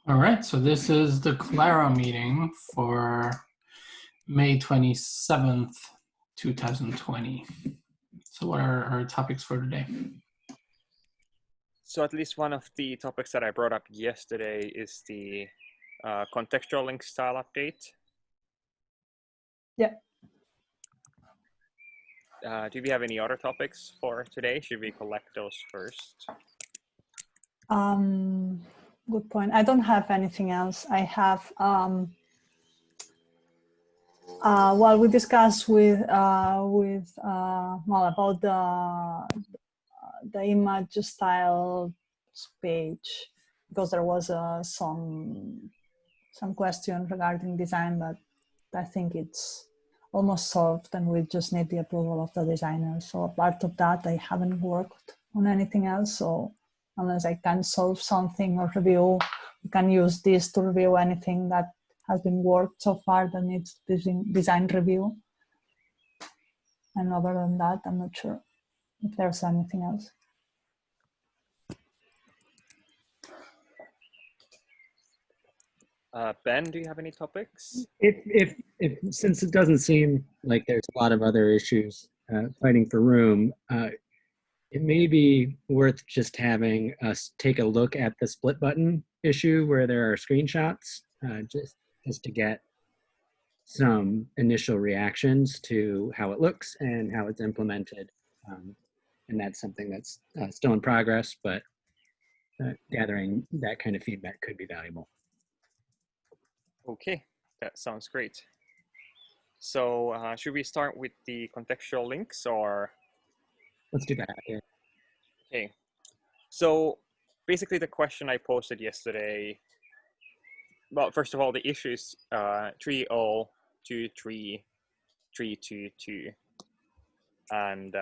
All right, so this is the Claro meeting for May 27th, 2020. So what are our topics for today? So at least one of the topics that I brought up yesterday is the contextual link style update. Yeah. Do we have any other topics for today? Should we collect those first? Good point. I don't have anything else. I have, well, we discussed with well, about the image style page, because there was some question regarding design, but I think it's almost solved and we just need the approval of the designer. So apart of that, I haven't worked on anything else. So unless I can solve something or review, we can use this to review anything that has been worked so far that needs design review. And other than that, I'm not sure if there's anything else. Ben, do you have any topics? If since it doesn't seem like there's a lot of other issues fighting for room, it may be worth just having us take a look at the split button issue where there are screenshots, just to get some initial reactions to how it looks and how it's implemented. And that's something that's still in progress, but gathering that kind of feedback could be valuable. Okay, that sounds great. So should we start with the contextual links or? Let's do that. Yeah. Okay, so basically the question I posted yesterday, well, first of all, the issue is 3023322. And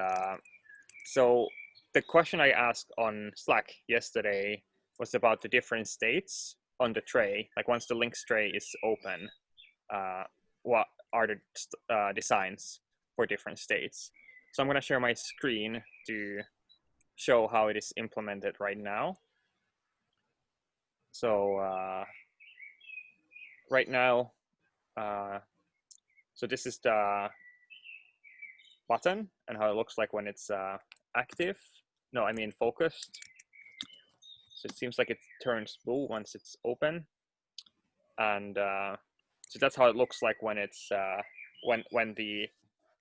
so the question I asked on Slack yesterday was about the different states on the tray. Like once the links tray is open, what are the designs for different states? So I'm going to share my screen to show how it is implemented right now. So right now, so this is the button and how it looks like when it's active. No, I mean focused. So it seems like it turns blue once it's open. And so that's how it looks like when it's when the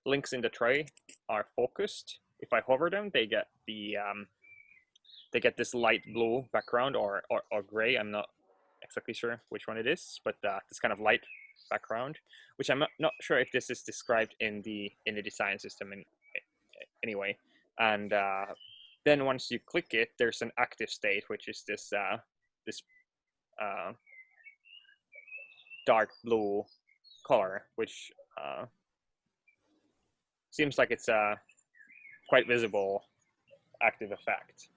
links in the tray are focused. If I hover them, they get the this light blue background or gray. I'm not exactly sure which one it is, but this kind of light background, which I'm not sure if this is described in the design system anyway. And then once you click it, there's an active state, which is this dark blue color, which seems like it's a quite visible active effect.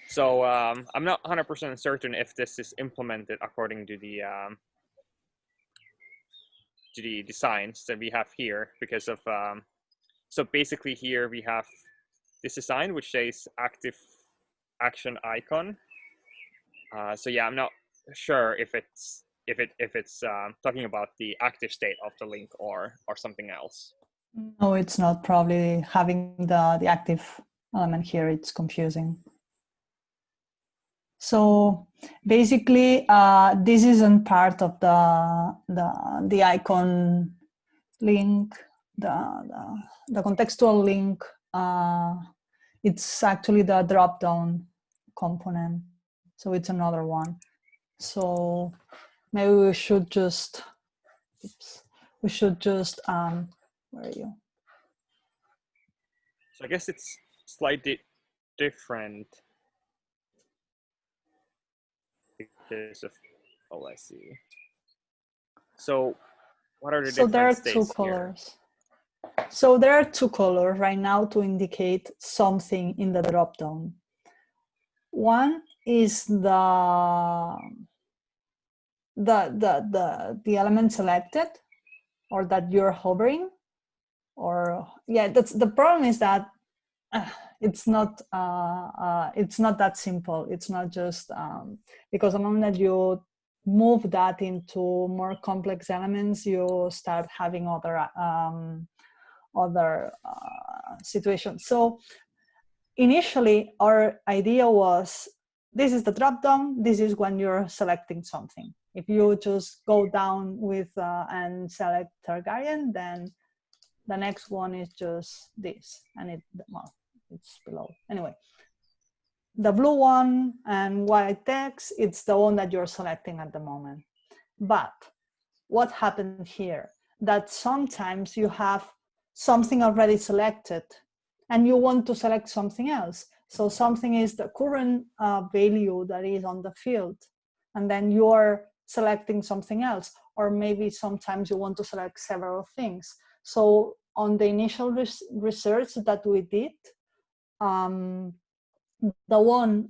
So I'm not 100% certain if this is implemented according to the designs that we have here, because of so basically here we have this design which says active action icon. So yeah, I'm not sure if it's talking about the active state of the link or something else. No, it's not. Probably having the active element here, it's confusing. So basically, this isn't part of the icon link, the contextual link. It's actually the drop-down component. So it's another one. So maybe we should just, where are you? So I guess it's slightly different because of, oh, I see. So what are the different there are states two colors. So there are two colors right now to indicate something in the drop-down. One is the element selected, or that you're hovering, or yeah, that's the problem, is that it's not that simple. It's not just because the moment that you move that into more complex elements, you start having other situations. So initially, our idea was, this is the drop-down, this is when you're selecting something. If you just go down with and select Targaryen, then the next one is just this, and it's below. Anyway, the blue one and white text, it's the one that you're selecting at the moment. But what happened here? That sometimes you have something already selected and you want to select something else. So something is the current value that is on the field, and then you're selecting something else. Or maybe sometimes you want to select several things. So on the initial research that we did, the one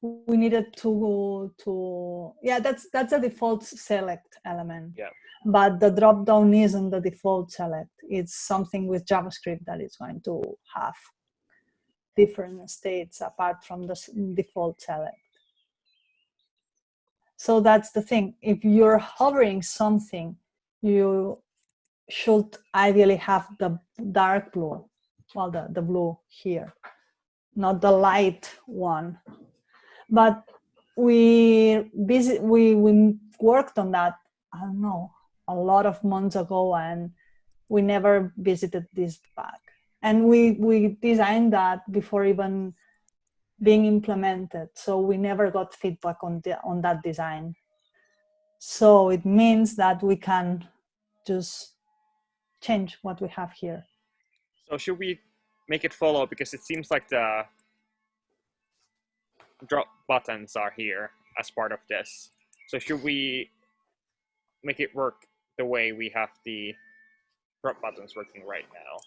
we needed to that's a default select element. Yeah. But the drop down isn't the default select. It's something with JavaScript that is going to have different states apart from the default select. So that's the thing. If you're hovering something, you should ideally have the dark blue, well, the blue here, not the light one. But we worked on that, I don't know, a lot of months ago, and we never visited this back. And we designed that before even being implemented, so we never got feedback on that design. So it means that we can just change what we have here. So should we make it follow, because it seems like the drop buttons are here as part of this. So should we make it work the way we have the drop buttons working right now?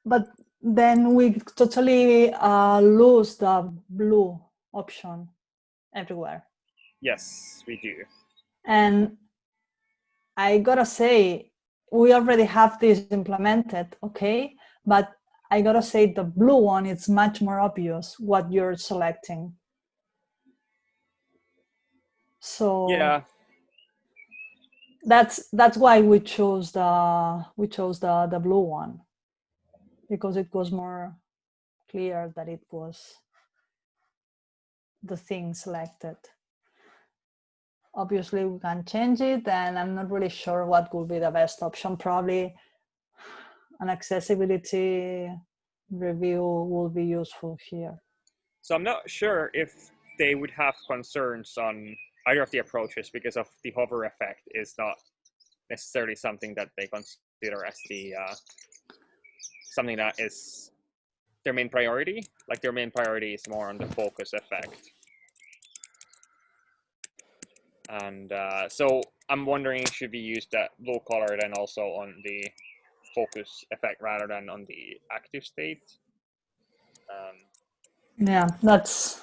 But then we totally lose the blue option everywhere. Yes, we do. And I gotta say, we already have this implemented, okay? But I gotta say the blue one, it's much more obvious what you're selecting. So yeah, that's why we chose the blue one, because it was more clear that it was the thing selected. Obviously we can change it, and I'm not really sure what would be the best option. Probably an accessibility review will be useful here. So I'm not sure if they would have concerns on either of the approaches, because of the hover effect is not necessarily something that they consider as the something that is their main priority. Like their main priority is more on the focus effect. And so I'm wondering, should we use that blue color then also on the focus effect rather than on the active state? Yeah, that's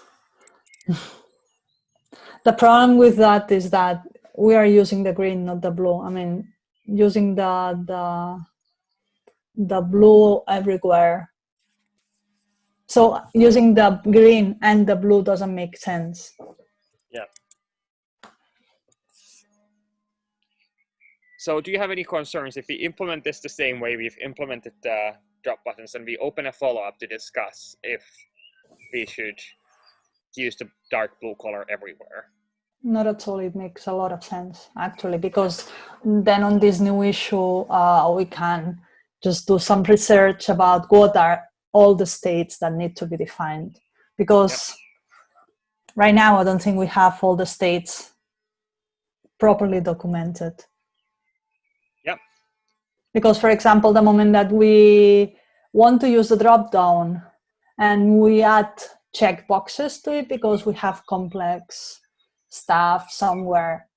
the problem with that, is that we are using the green, not the blue. I mean, using the blue everywhere. So using the green and the blue doesn't make sense. Yeah. So do you have any concerns if we implement this the same way we've implemented the drop buttons, and we open a follow-up to discuss if we should use the dark blue color everywhere? Not at all. It makes a lot of sense, actually, because then on this new issue, we can just do some research about what are all the states that need to be defined. Because right now, I don't think we have all the states properly documented. Yep. Because, for example, the moment that we want to use the drop-down and we add checkboxes to it because we have complex stuff somewhere,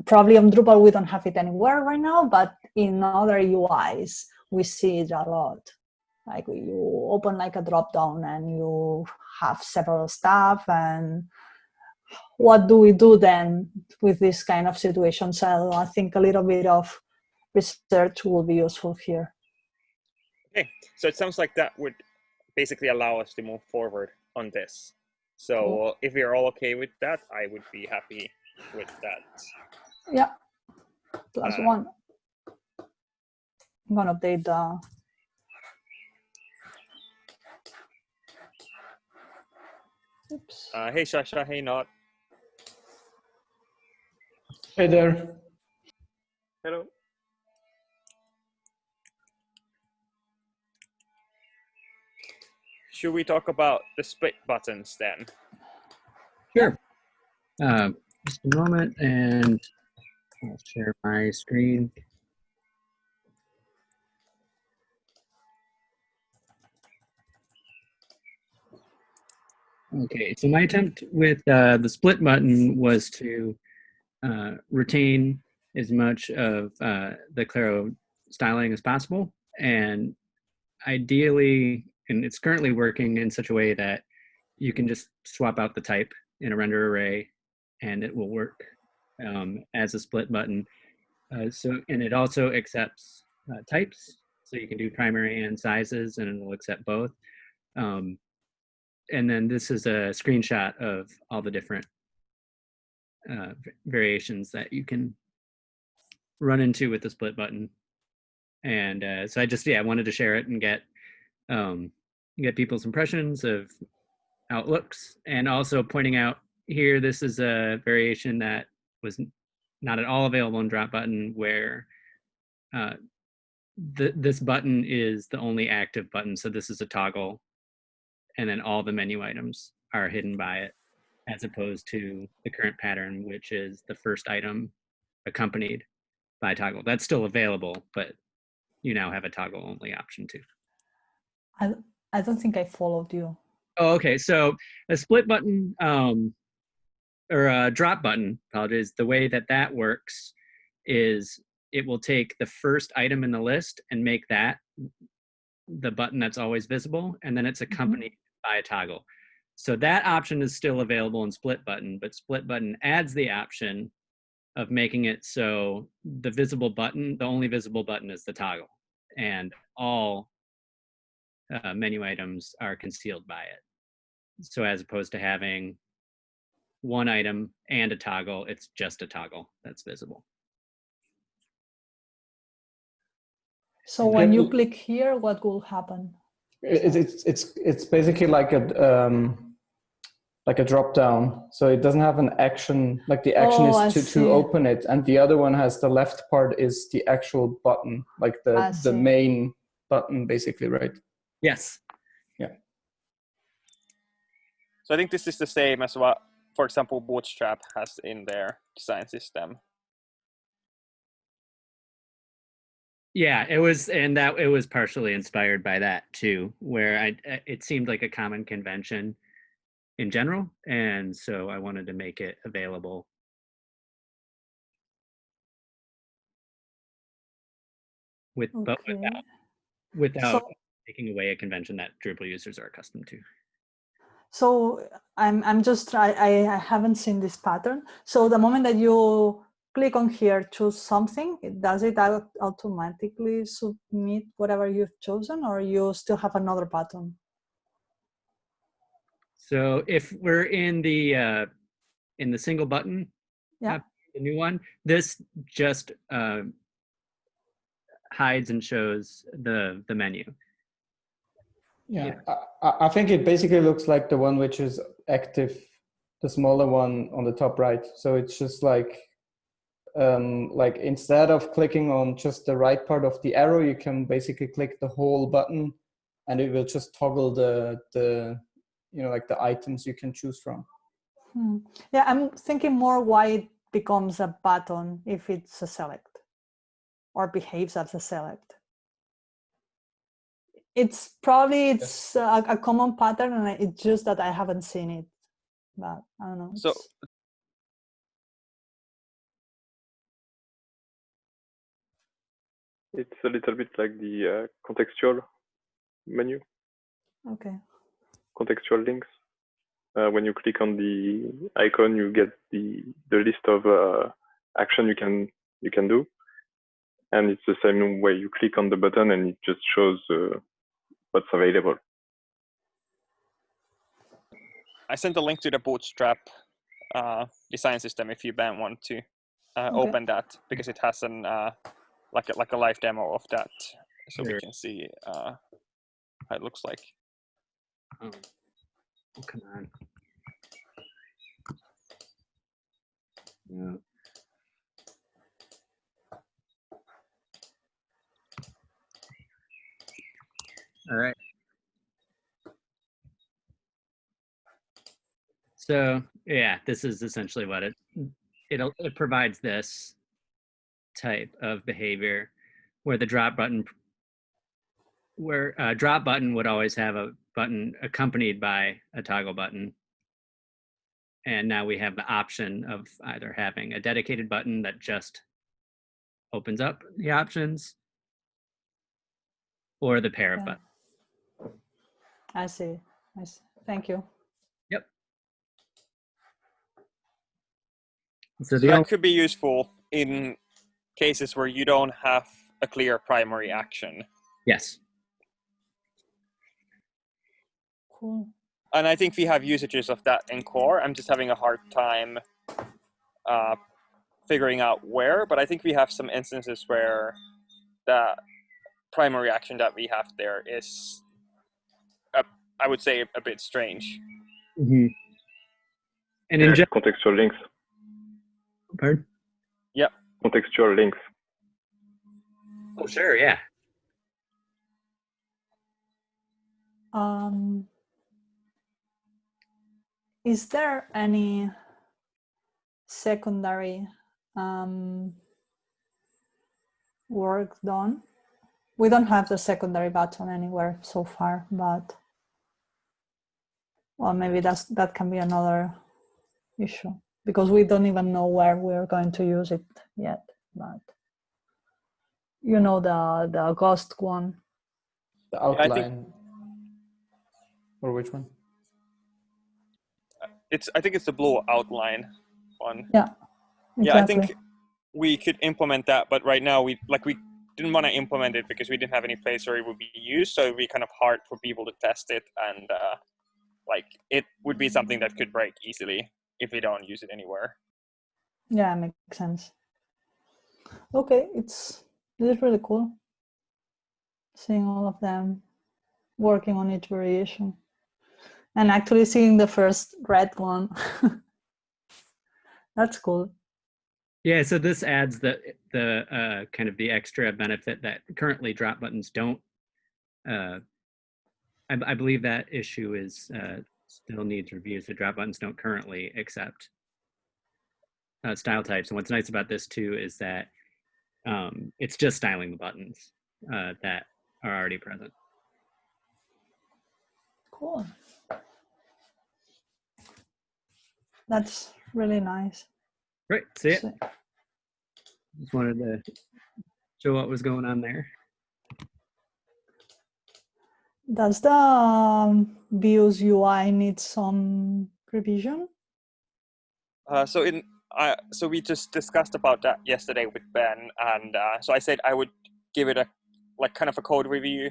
probably on Drupal we don't have it anywhere right now, but in other UIs we see it a lot. Like you open like a drop-down and you have several stuff, and what do we do then with this kind of situation? So I think a little bit of research will be useful here. Okay, so it sounds like that would basically allow us to move forward on this. So Cool. if you're all okay with that, I would be happy with that. Yeah, +1. I'm gonna update the. Oops. Hey Shasha, hey Not. Hey there. Hello. Should we talk about the split buttons then? Sure. Just a moment, and I'll share my screen. Okay, so my attempt with the split button was to retain as much of the Claro styling as possible, and ideally, and it's currently working in such a way that you can just swap out the type in a render array, and it will work as a split button. And it also accepts types, so you can do primary and sizes, and it will accept both. And then this is a screenshot of all the different variations that you can run into with the split button. And so I wanted to share it and get people's impressions of how it looks, and also pointing out here, this is a variation that was not at all available in Drop Button, where this button is the only active button. So this is a toggle, and then all the menu items are hidden by it, as opposed to the current pattern, which is the first item accompanied by toggle. That's still available, but you now have a toggle only option too. I don't think I followed you. Oh, okay. So a split button or a drop button, apologies, the way that works is it will take the first item in the list and make that the button that's always visible, and then it's accompanied by a toggle. So that option is still available in split button, but split button adds the option of making it so the visible button, the only visible button is the toggle, and all menu items are concealed by it. So as opposed to having one item and a toggle, it's just a toggle that's visible. So when you click here, what will happen? It's basically like a drop down. So it doesn't have an action, like the action is to open it, and the other one has the left part is the actual button, like the main button basically, right? Yes. Yeah. So I think this is the same as what, for example, Bootstrap has in their design system. Yeah, it was, and that it was partially inspired by that too, where it seemed like a common convention in general, and so I wanted to make it available. But without taking away a convention that Drupal users are accustomed to. So I haven't seen this pattern. So the moment that you click on here, choose something, does it automatically submit whatever you've chosen, or you still have another button? So if we're in the single button, yeah, the new one, this just hides and shows the menu. Yeah, I think it basically looks like the one which is active, the smaller one on the top right. So it's just like instead of clicking on just the right part of the arrow, you can basically click the whole button, and it will just toggle the like the items you can choose from. Yeah, I'm thinking more why it becomes a button if it's a select or behaves as a select. It's probably a common pattern, and it's just that I haven't seen it, but I don't know. So it's a little bit like the contextual menu. Okay. Contextual links. When you click on the icon, you get the list of action you can do, And it's the same way. You click on the button and it just shows what's available. I sent a link to the Bootstrap design system if you want to open that, because it has an like a live demo of that, so we can see how it looks like. Oh, come on. Yeah. All right. So yeah, this is essentially what it provides this type of behavior where the drop button, where a drop button would always have a button accompanied by a toggle button. And now we have the option of either having a dedicated button that just opens up the options, or the pair of buttons. I see. Thank you. Yep. So that could be useful in cases where you don't have a clear primary action. Yes. Cool. And I think we have usages of that in core. I'm just having a hard time figuring out where, but I think we have some instances where the primary action that we have there is, I would say, a bit strange. Mm-hmm. And in contextual links. Pardon? Yep. Contextual links. Oh, sure, yeah. Is there any secondary work done? We don't have the secondary button anywhere so far, but well, maybe that can be another issue, because we don't even know where we're going to use it yet. But you know, the ghost one. The outline. Or which one? I think it's the blue outline one. Yeah. Exactly. Yeah, I think we could implement that, but right now we didn't want to implement it because we didn't have any place where it would be used, so it would be kind of hard for people to test it, and it would be something that could break easily if we don't use it anywhere. Yeah, makes sense. Okay, this is really cool. Seeing all of them working on each variation, and actually seeing the first red one. That's cool. Yeah, so this adds the kind of the extra benefit that currently drop buttons don't. I believe that issue is still needs review. So drop buttons don't currently accept style types. And what's nice about this too is that it's just styling the buttons that are already present. Cool. That's really nice. Great, see it. Just wanted to show what was going on there. Does the Views UI need some revision? So we just discussed about that yesterday with Ben, and so I said I would give it a kind of a code review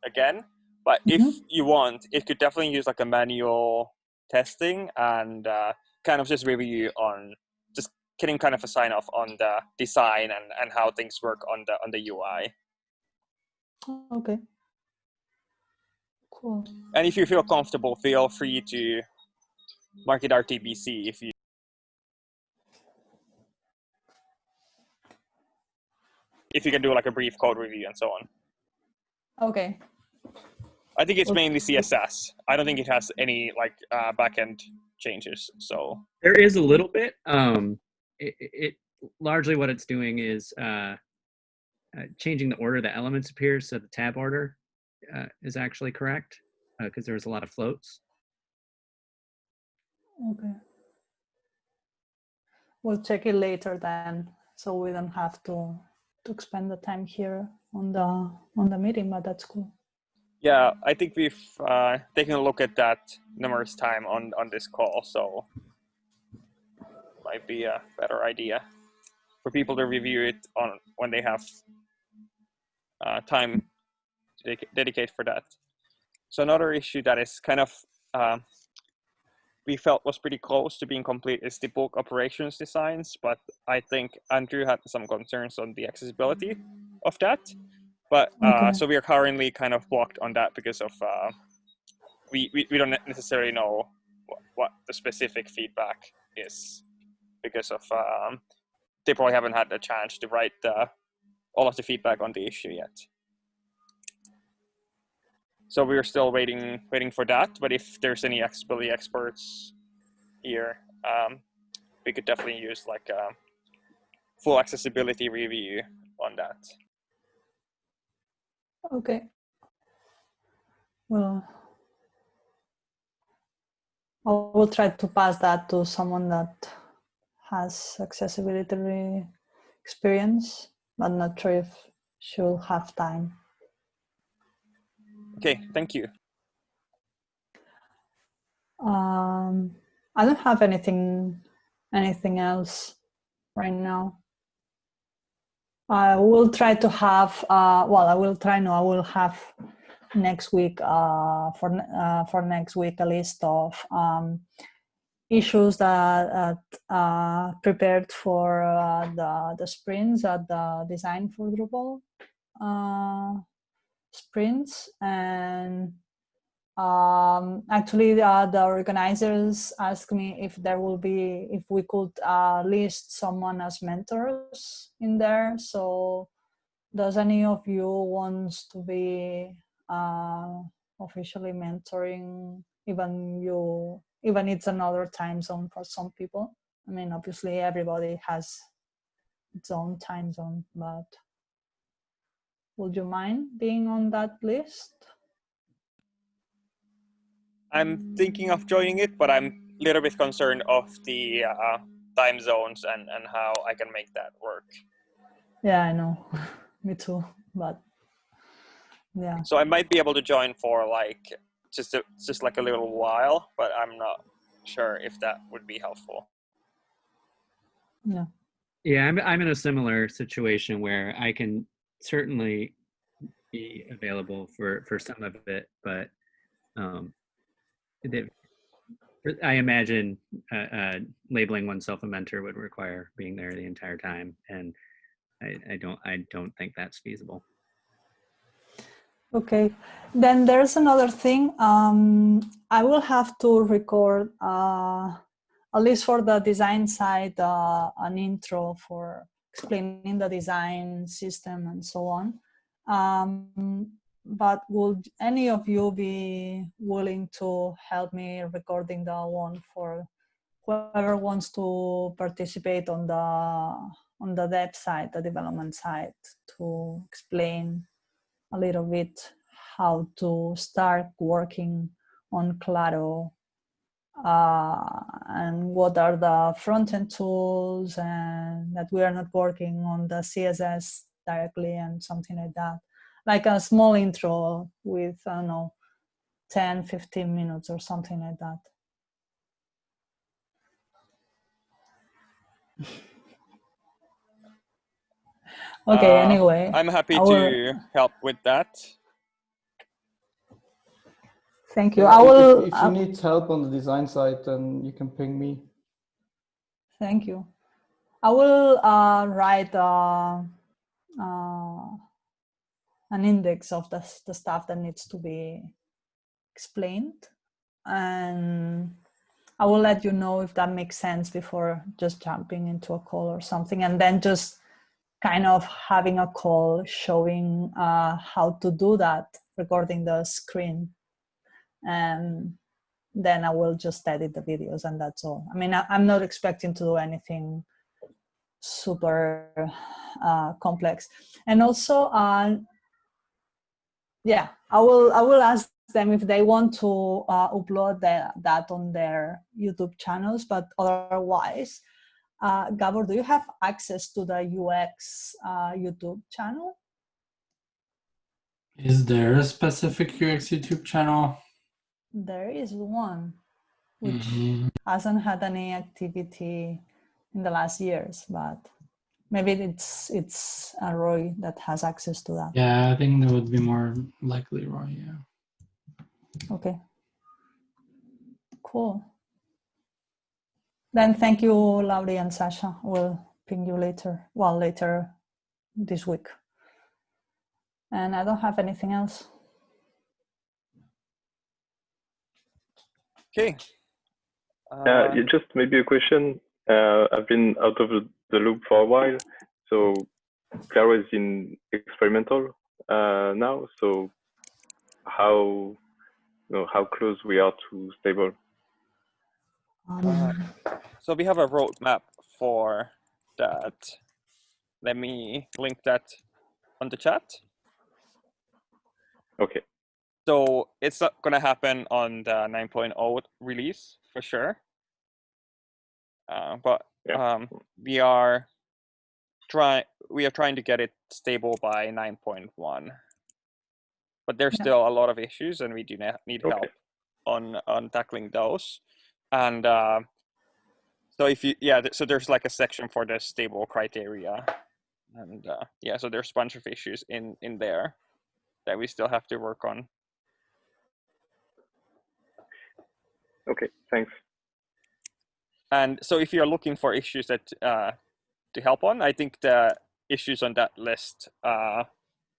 again. But if you want, it could definitely use like a manual testing and kind of just review on just getting kind of a sign off on the design and how things work on the UI. Okay. Cool. And if you feel comfortable, feel free to mark it RTBC if you can do like a brief code review and so on. Okay. I think it's mainly CSS. I don't think it has any backend changes. So there is a little bit. It largely what it's doing is changing the order the elements appear, so the tab order is actually correct because there's a lot of floats. Okay. We'll check it later then, so we don't have to spend the time here on the meeting, but that's cool. Yeah, I think we've taken a look at that numerous times on this call, so might be a better idea for people to review it on when they have time to dedicate for that. So another issue that is kind of we felt was pretty close to being complete is the bulk operations designs, but I think Andrew had some concerns on the accessibility of that. But so we are currently kind of blocked on that because of we don't necessarily know what the specific feedback is because of they probably haven't had a chance to write all of the feedback on the issue yet. So we're still waiting for that. But if there's any accessibility experts here, we could definitely use like a full accessibility review on that. Okay. Well, I will try to pass that to someone that has accessibility experience, but not sure if she'll have time. Okay, thank you. I don't have anything else right now. I will try to have, I will have next week, for next week, a list of issues that prepared for the sprints at the Design for Drupal sprints. And actually the organizers asked me if we could list someone as mentors in there. So does any of you wants to be officially mentoring, even it's another time zone for some people? I mean, obviously everybody has its own time zone, but would you mind being on that list? I'm thinking of joining it, but I'm a little bit concerned of the time zones and how I can make that work. Yeah, I know. Me too, but yeah. So I might be able to join for like just like a little while, but I'm not sure if that would be helpful. No. Yeah, I'm in a similar situation where I can certainly be available for some of it, but I imagine labeling oneself a mentor would require being there the entire time, and I don't think that's feasible. Okay, then there's another thing. I will have to record, at least for the design side, an intro for explaining the design system and so on. But would any of you be willing to help me recording the one for whoever wants to participate on the dev side, the development side, to explain a little bit how to start working on Claro, and what are the front-end tools, and that we are not working on the CSS directly and something like that. Like a small intro with, I don't know, 10, 15 minutes or something like that. Okay, anyway. I'm happy to help with that. Thank you. Yeah, I will. If you need help on the design side, then you can ping me. Thank you. I will write an index of the stuff that needs to be explained, and I will let you know if that makes sense before just jumping into a call or something, and then just kind of having a call showing how to do that, recording the screen, and then I will just edit the videos, and that's all. I mean, I'm not expecting to do anything super complex. And also, yeah, I will ask them if they want to upload that on their YouTube channels, but otherwise, Gabor, do you have access to the UX YouTube channel? Is there a specific UX YouTube channel? There is one, which hasn't had any activity in the last years, but maybe it's Roy that has access to that. Yeah, I think that would be more likely Roy. Yeah. Okay. Cool. Then thank you, Lauri and Sasha. We'll ping you later. Well, later this week. And I don't have anything else. Okay. Just maybe a question. I've been out of the loop for a while, so Claro is in experimental now. So how close we are to stable? So we have a roadmap for that. Let me link that on the chat. Okay. So it's not going to happen on the 9.0 release for sure. But we are trying to get it stable by 9.1. But there's still a lot of issues, and we do need help on tackling those. And so if you so there's like a section for the stable criteria, and so there's a bunch of issues in there that we still have to work on. Okay, thanks. And so if you're looking for issues that to help on, I think the issues on that list,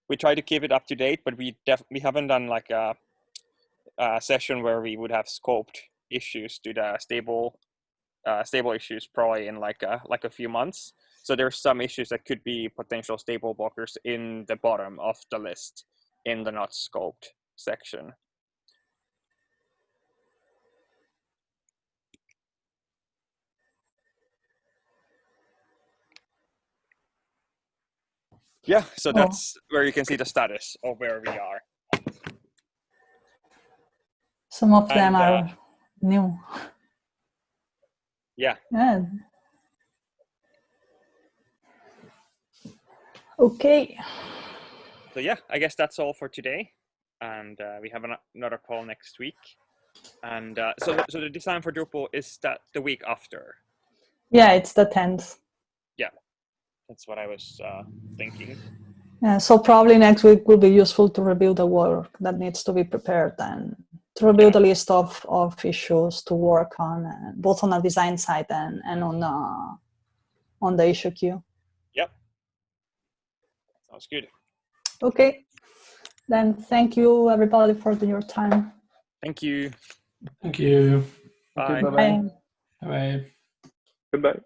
we try to keep it up to date, but we haven't done like a session where we would have scoped issues to the stable issues probably in like a few months. So there's some issues that could be potential stable blockers in the bottom of the list in the not scoped section. Yeah, so that's where you can see the status of where we are. Some of them are new. Yeah. Okay. So yeah, I guess that's all for today, and we have another call next week. And so the design for Drupal is that the week after. Yeah, it's the 10th. Yeah, that's what I was thinking. Yeah, so probably next week will be useful to review the work that needs to be prepared and to review the list of issues to work on, both on the design side and on the issue queue. Yep. Sounds good. Okay. Then thank you everybody for your time. Thank you. Thank you. Bye. Bye-bye. Bye. Goodbye.